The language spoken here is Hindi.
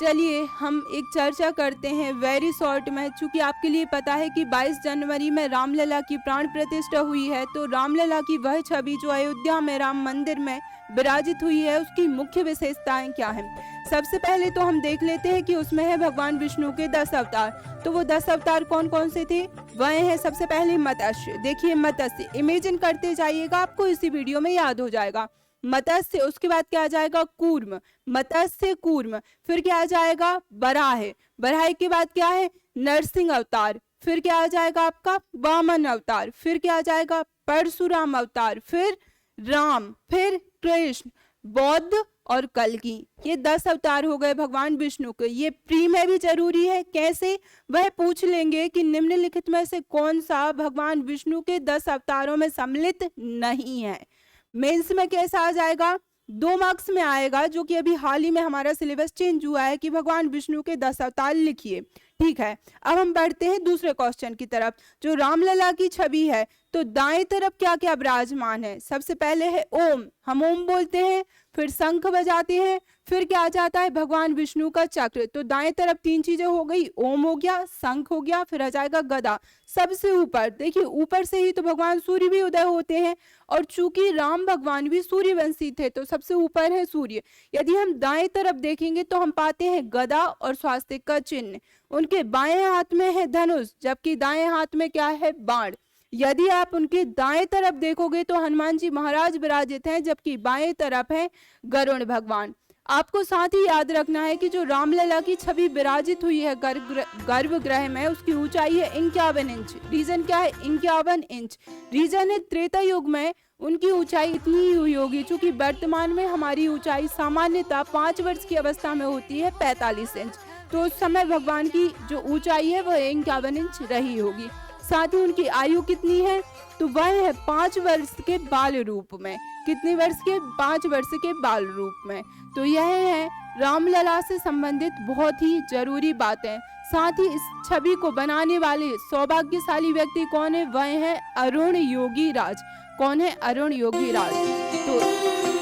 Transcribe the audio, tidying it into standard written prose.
चलिए हम एक चर्चा करते हैं वेरी शॉर्ट में। चूंकि आपके लिए पता है कि 22 जनवरी में रामलला की प्राण प्रतिष्ठा हुई है, तो रामलला की वह छवि जो अयोध्या में राम मंदिर में विराजित हुई है, उसकी मुख्य विशेषताएं क्या हैं। सबसे पहले तो हम देख लेते हैं कि उसमें है भगवान विष्णु के 10 अवतार। तो वो 10 अवतार कौन कौन से थे? वह है सबसे पहले मत्स्य। देखिए मत्स्य इमेजिन करते जाइएगा, आपको इसी वीडियो में याद हो जाएगा। मत्स्य, उसके बाद क्या आ जाएगा? कूर्म, मत्स्य कूर्म। फिर क्या आ जाएगा? बराह। बराह के बाद क्या है? नरसिंह अवतार। फिर क्या आ जाएगा आपका? वामन अवतार। फिर क्या आ जाएगा? परशुराम अवतार। फिर राम, फिर कृष्ण, बौद्ध और कल्कि। ये 10 अवतार हो गए भगवान विष्णु के। ये प्री में भी जरूरी है। कैसे? वह पूछ लेंगे कि निम्नलिखित में से कौन सा भगवान विष्णु के 10 अवतारों में सम्मिलित नहीं है। मेंस में कैसा आ जाएगा? 2 मार्क्स में आएगा, जो कि अभी हाल ही में हमारा सिलेबस चेंज हुआ है कि भगवान विष्णु के 10 अवतार लिखिए। ठीक है, अब हम बढ़ते हैं दूसरे क्वेश्चन की तरफ। जो रामलला की छवि है, तो दाएं तरफ क्या क्या विराजमान है? सबसे पहले है ओम, हम ओम बोलते हैं, फिर शंख बजाते हैं, फिर क्या आ जाता है? भगवान विष्णु का चक्र। तो दाएं तरफ 3 चीजें हो गई, ओम हो गया, शंख हो गया, फिर आ जाएगा गदा। सबसे ऊपर देखिए, ऊपर से ही तो भगवान सूर्य भी उदय होते हैं, और चूंकि राम भगवान भी सूर्यवंशी थे, तो सबसे ऊपर है सूर्य। यदि हम दाएं तरफ देखेंगे तो हम पाते हैं गदा और स्वास्तिक का चिन्ह। उनके बाएं हाथ में है धनुष, जबकि दाएं हाथ में क्या है? बाण। यदि आप उनके दाएं तरफ देखोगे तो हनुमान जी महाराज विराजित हैं, जबकि बाएं तरफ है गरुड़ भगवान। आपको साथ ही याद रखना है कि जो रामलला की छवि विराजित हुई है गर्भगृह में, उसकी ऊंचाई है 51 इंच। रीजन क्या है? 51 इंच। रीजन है त्रेता युग में उनकी ऊंचाई इतनी ही हुई होगी, क्योंकि वर्तमान में हमारी ऊंचाई सामान्यतः 5 वर्ष की अवस्था में होती है 45 इंच। तो उस समय भगवान की जो ऊंचाई है वह 51 इंच रही होगी। साथ ही उनकी आयु कितनी है? तो वह है 5 वर्ष के बाल रूप में। कितने वर्ष के? 5 वर्ष के बाल रूप में। तो यह है रामलला से संबंधित बहुत ही जरूरी बातें। साथ ही इस छवि को बनाने वाले सौभाग्यशाली व्यक्ति कौन है? वह है अरुण योगी राज। कौन है? अरुण योगी राज। तो